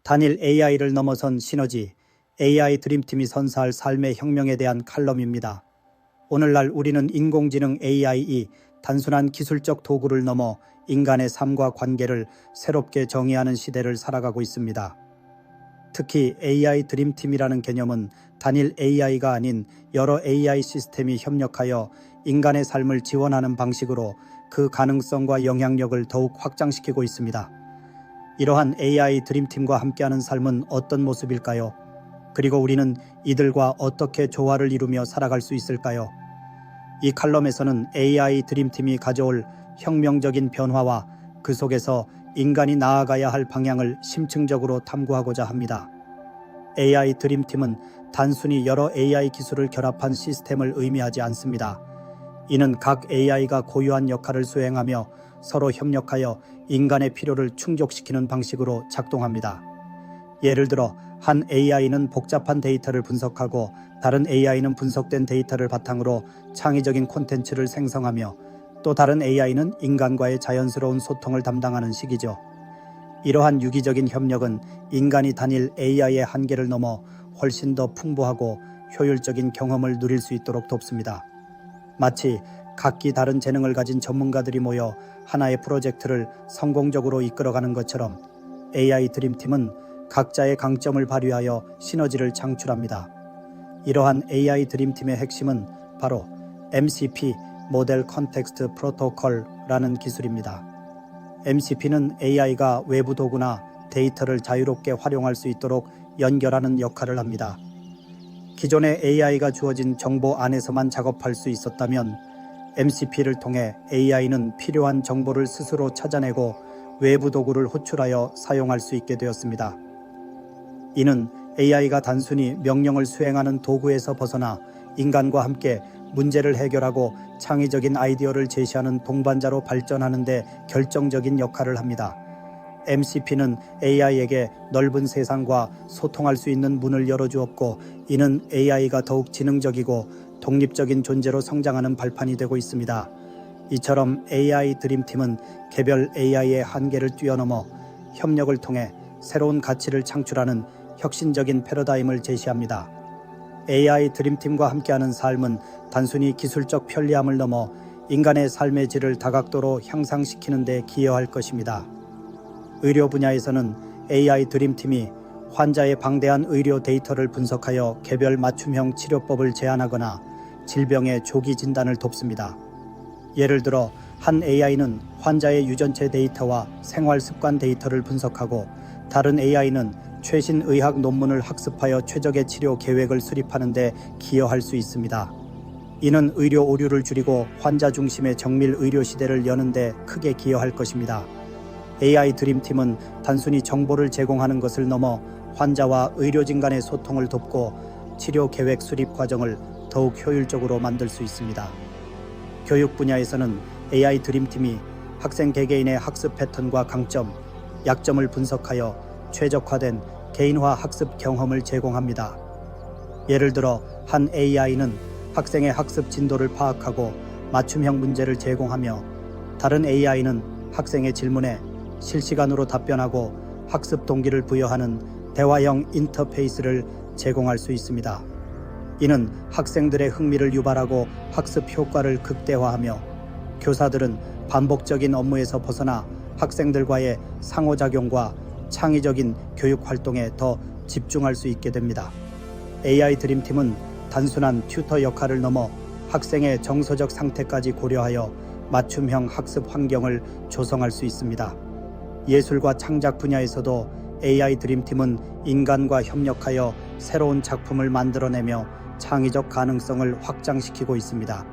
단일 AI를 넘어선 시너지, AI 드림팀이 선사할 삶의 혁명에 대한 칼럼입니다. 오늘날 우리는 인공지능 AI이 단순한 기술적 도구를 넘어 인간의 삶과 관계를 새롭게 정의하는 시대를 살아가고 있습니다. 특히 AI 드림팀이라는 개념은 단일 AI가 아닌 여러 AI 시스템이 협력하여 인간의 삶을 지원하는 방식으로 그 가능성과 영향력을 더욱 확장시키고 있습니다. 이러한 AI 드림팀과 함께하는 삶은 어떤 모습일까요? 그리고 우리는 이들과 어떻게 조화를 이루며 살아갈 수 있을까요? 이 칼럼에서는 AI 드림팀이 가져올 혁명적인 변화와 그 속에서 인간이 나아가야 할 방향을 심층적으로 탐구하고자 합니다. AI 드림팀은 단순히 여러 AI 기술을 결합한 시스템을 의미하지 않습니다. 이는 각 AI가 고유한 역할을 수행하며 서로 협력하여 인간의 필요를 충족시키는 방식으로 작동합니다. 예를 들어 한 AI는 복잡한 데이터를 분석하고 다른 AI는 분석된 데이터를 바탕으로 창의적인 콘텐츠를 생성하며 또 다른 AI는 인간과의 자연스러운 소통을 담당하는 식이죠. 이러한 유기적인 협력은 인간이 단일 AI의 한계를 넘어 훨씬 더 풍부하고 효율적인 경험을 누릴 수 있도록 돕습니다. 마치 각기 다른 재능을 가진 전문가들이 모여 하나의 프로젝트를 성공적으로 이끌어가는 것처럼 AI 드림팀은 각자의 강점을 발휘하여 시너지를 창출합니다. 이러한 AI 드림팀의 핵심은 바로 MCP 모델 컨텍스트 프로토콜라는 기술입니다. MCP는 AI가 외부 도구나 데이터를 자유롭게 활용할 수 있도록 연결하는 역할을 합니다. 기존의 AI가 주어진 정보 안에서만 작업할 수 있었다면 MCP를 통해 AI는 필요한 정보를 스스로 찾아내고 외부 도구를 호출하여 사용할 수 있게 되었습니다. 이는 AI가 단순히 명령을 수행하는 도구에서 벗어나 인간과 함께 문제를 해결하고 창의적인 아이디어를 제시하는 동반자로 발전하는 데 결정적인 역할을 합니다. MCP는 AI에게 넓은 세상과 소통할 수 있는 문을 열어주었고 이는 AI가 더욱 지능적이고 독립적인 존재로 성장하는 발판이 되고 있습니다. 이처럼 AI 드림팀은 개별 AI의 한계를 뛰어넘어 협력을 통해 새로운 가치를 창출하는 혁신적인 패러다임을 제시합니다. AI 드림팀과 함께하는 삶은 단순히 기술적 편리함을 넘어 인간의 삶의 질을 다각도로 향상시키는 데 기여할 것입니다. 의료 분야에서는 AI 드림팀이 환자의 방대한 의료 데이터를 분석하여 개별 맞춤형 치료법을 제안하거나 질병의 조기 진단을 돕습니다. 예를 들어 한 AI는 환자의 유전체 데이터와 생활 습관 데이터를 분석하고 다른 AI는 최신 의학 논문을 학습하여 최적의 치료 계획을 수립하는 데 기여할 수 있습니다. 이는 의료 오류를 줄이고 환자 중심의 정밀 의료 시대를 여는 데 크게 기여할 것입니다. AI 드림팀은 단순히 정보를 제공하는 것을 넘어 환자와 의료진 간의 소통을 돕고 치료 계획 수립 과정을 더욱 효율적으로 만들 수 있습니다. 교육 분야에서는 AI 드림팀이 학생 개개인의 학습 패턴과 강점, 약점을 분석하여 최적화된 개인화 학습 경험을 제공합니다. 예를 들어 한 AI는 학생의 학습 진도를 파악하고 맞춤형 문제를 제공하며 다른 AI는 학생의 질문에 실시간으로 답변하고 학습 동기를 부여하는 대화형 인터페이스를 제공할 수 있습니다. 이는 학생들의 흥미를 유발하고 학습 효과를 극대화하며 교사들은 반복적인 업무에서 벗어나 학생들과의 상호작용과 창의적인 교육 활동에 더 집중할 수 있게 됩니다. AI 드림팀은 단순한 튜터 역할을 넘어 학생의 정서적 상태까지 고려하여 맞춤형 학습 환경을 조성할 수 있습니다. 예술과 창작 분야에서도 AI 드림팀은 인간과 협력하여 새로운 작품을 만들어내며 창의적 가능성을 확장시키고 있습니다.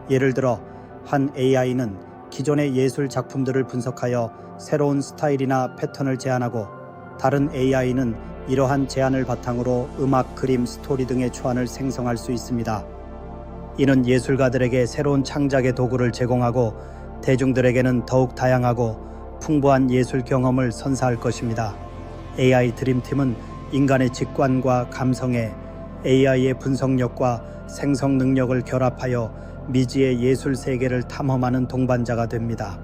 예를 들어 한 AI는 기존의 예술 작품들을 분석하여 새로운 스타일이나 패턴을 제안하고 다른 AI는 이러한 제안을 바탕으로 음악, 그림, 스토리 등의 초안을 생성할 수 있습니다. 이는 예술가들에게 새로운 창작의 도구를 제공하고 대중들에게는 더욱 다양하고 풍부한 예술 경험을 선사할 것입니다. AI 드림팀은 인간의 직관과 감성에 AI의 분석력과 생성 능력을 결합하여 미지의 예술 세계를 탐험하는 동반자가 됩니다.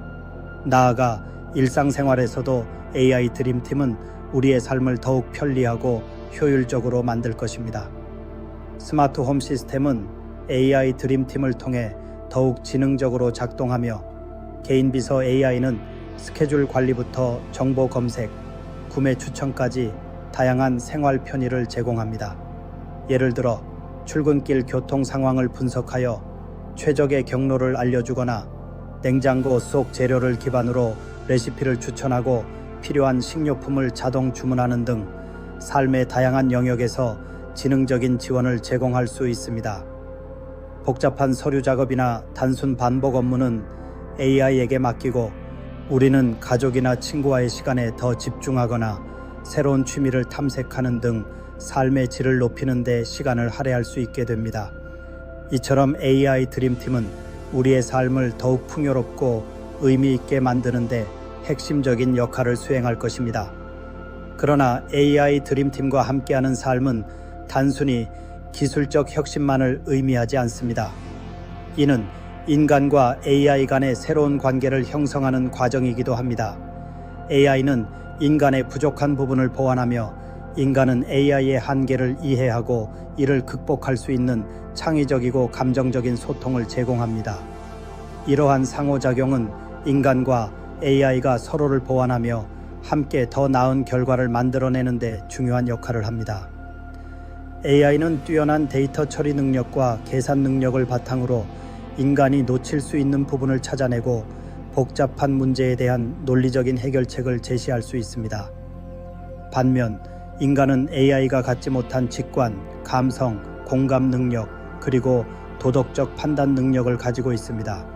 나아가 일상생활에서도 AI 드림팀은 우리의 삶을 더욱 편리하고 효율적으로 만들 것입니다. 스마트 홈 시스템은 AI 드림팀을 통해 더욱 지능적으로 작동하며 개인 비서 AI는 스케줄 관리부터 정보 검색, 구매 추천까지 다양한 생활 편의를 제공합니다. 예를 들어 출근길 교통 상황을 분석하여 최적의 경로를 알려주거나 냉장고 속 재료를 기반으로 레시피를 추천하고 필요한 식료품을 자동 주문하는 등 삶의 다양한 영역에서 지능적인 지원을 제공할 수 있습니다. 복잡한 서류 작업이나 단순 반복 업무는 AI에게 맡기고 우리는 가족이나 친구와의 시간에 더 집중하거나 새로운 취미를 탐색하는 등 삶의 질을 높이는 데 시간을 할애할 수 있게 됩니다. 이처럼 AI 드림팀은 우리의 삶을 더욱 풍요롭고 의미 있게 만드는 데 핵심적인 역할을 수행할 것입니다. 그러나 AI 드림팀과 함께하는 삶은 단순히 기술적 혁신만을 의미하지 않습니다. 이는 인간과 AI 간의 새로운 관계를 형성하는 과정이기도 합니다. AI는 인간의 부족한 부분을 보완하며 인간은 AI의 한계를 이해하고 이를 극복할 수 있는 창의적이고 감정적인 소통을 제공합니다. 이러한 상호작용은 인간과 AI가 서로를 보완하며 함께 더 나은 결과를 만들어내는 데 중요한 역할을 합니다. AI는 뛰어난 데이터 처리 능력과 계산 능력을 바탕으로 인간이 놓칠 수 있는 부분을 찾아내고 복잡한 문제에 대한 논리적인 해결책을 제시할 수 있습니다. 반면 인간은 AI가 갖지 못한 직관, 감성, 공감 능력, 그리고 도덕적 판단 능력을 가지고 있습니다.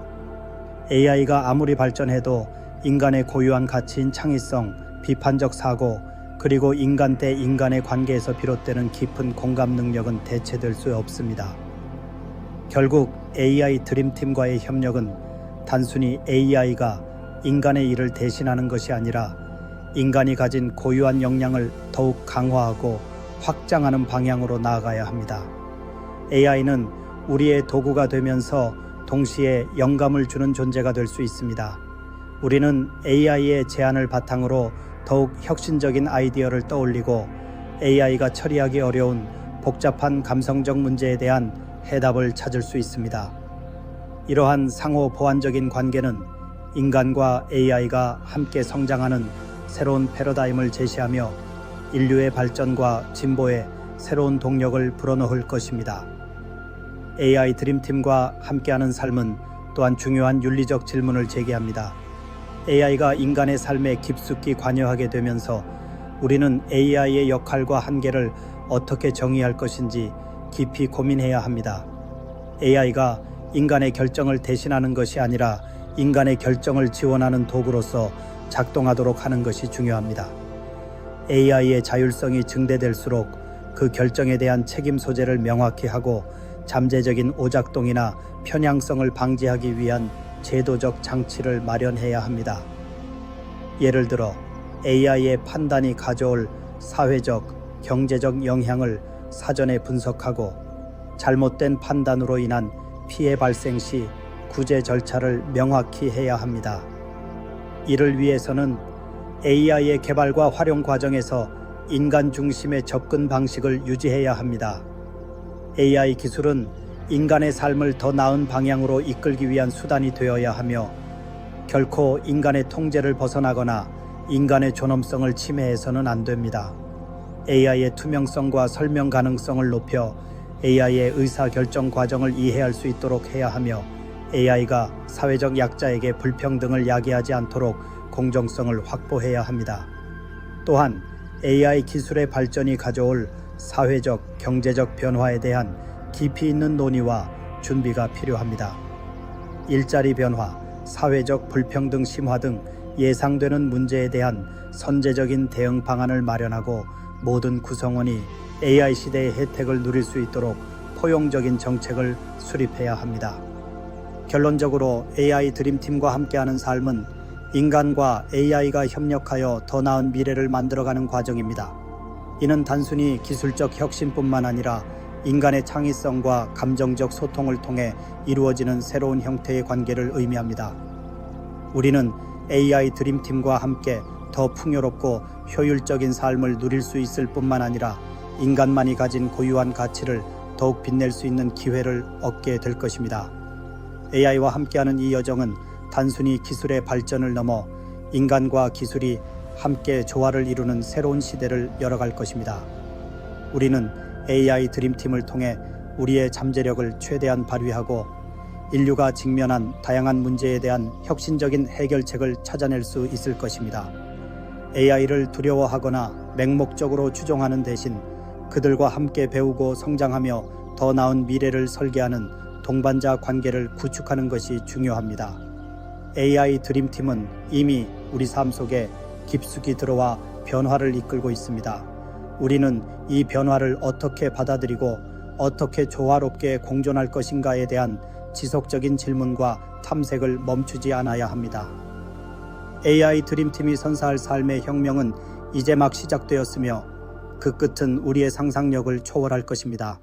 AI가 아무리 발전해도 인간의 고유한 가치인 창의성, 비판적 사고, 그리고 인간 대 인간의 관계에서 비롯되는 깊은 공감 능력은 대체될 수 없습니다. 결국 AI 드림팀과의 협력은 단순히 AI가 인간의 일을 대신하는 것이 아니라 인간이 가진 고유한 역량을 더욱 강화하고 확장하는 방향으로 나아가야 합니다. AI는 우리의 도구가 되면서 동시에 영감을 주는 존재가 될 수 있습니다. 우리는 AI의 제안을 바탕으로 더욱 혁신적인 아이디어를 떠올리고 AI가 처리하기 어려운 복잡한 감성적 문제에 대한 해답을 찾을 수 있습니다. 이러한 상호 보완적인 관계는 인간과 AI가 함께 성장하는 새로운 패러다임을 제시하며 인류의 발전과 진보에 새로운 동력을 불어넣을 것입니다. AI 드림팀과 함께하는 삶은 또한 중요한 윤리적 질문을 제기합니다. AI가 인간의 삶에 깊숙이 관여하게 되면서 우리는 AI의 역할과 한계를 어떻게 정의할 것인지 깊이 고민해야 합니다. AI가 인간의 결정을 대신하는 것이 아니라 인간의 결정을 지원하는 도구로서 작동하도록 하는 것이 중요합니다. AI의 자율성이 증대될수록 그 결정에 대한 책임 소재를 명확히 하고 잠재적인 오작동이나 편향성을 방지하기 위한 제도적 장치를 마련해야 합니다. 예를 들어 AI의 판단이 가져올 사회적, 경제적 영향을 사전에 분석하고 잘못된 판단으로 인한 피해 발생 시 구제 절차를 명확히 해야 합니다. 이를 위해서는 AI의 개발과 활용 과정에서 인간 중심의 접근 방식을 유지해야 합니다. AI 기술은 인간의 삶을 더 나은 방향으로 이끌기 위한 수단이 되어야 하며 결코 인간의 통제를 벗어나거나 인간의 존엄성을 침해해서는 안 됩니다. AI의 투명성과 설명 가능성을 높여 AI의 의사결정 과정을 이해할 수 있도록 해야 하며 AI가 사회적 약자에게 불평등을 야기하지 않도록 공정성을 확보해야 합니다. 또한 AI 기술의 발전이 가져올 사회적, 경제적 변화에 대한 깊이 있는 논의와 준비가 필요합니다. 일자리 변화, 사회적 불평등 심화 등 예상되는 문제에 대한 선제적인 대응 방안을 마련하고 모든 구성원이 AI 시대의 혜택을 누릴 수 있도록 포용적인 정책을 수립해야 합니다. 결론적으로 AI 드림팀과 함께하는 삶은 인간과 AI가 협력하여 더 나은 미래를 만들어가는 과정입니다. 이는 단순히 기술적 혁신뿐만 아니라 인간의 창의성과 감정적 소통을 통해 이루어지는 새로운 형태의 관계를 의미합니다. 우리는 AI 드림팀과 함께 더 풍요롭고 효율적인 삶을 누릴 수 있을 뿐만 아니라 인간만이 가진 고유한 가치를 더욱 빛낼 수 있는 기회를 얻게 될 것입니다. AI와 함께하는 이 여정은 단순히 기술의 발전을 넘어 인간과 기술이 함께 조화를 이루는 새로운 시대를 열어갈 것입니다. 우리는 AI 드림팀을 통해 우리의 잠재력을 최대한 발휘하고 인류가 직면한 다양한 문제에 대한 혁신적인 해결책을 찾아낼 수 있을 것입니다. AI를 두려워하거나 맹목적으로 추종하는 대신 그들과 함께 배우고 성장하며 더 나은 미래를 설계하는 동반자 관계를 구축하는 것이 중요합니다. AI 드림팀은 이미 우리 삶 속에 깊숙이 들어와 변화를 이끌고 있습니다. 우리는 이 변화를 어떻게 받아들이고 어떻게 조화롭게 공존할 것인가에 대한 지속적인 질문과 탐색을 멈추지 않아야 합니다. AI 드림팀이 선사할 삶의 혁명은 이제 막 시작되었으며 그 끝은 우리의 상상력을 초월할 것입니다.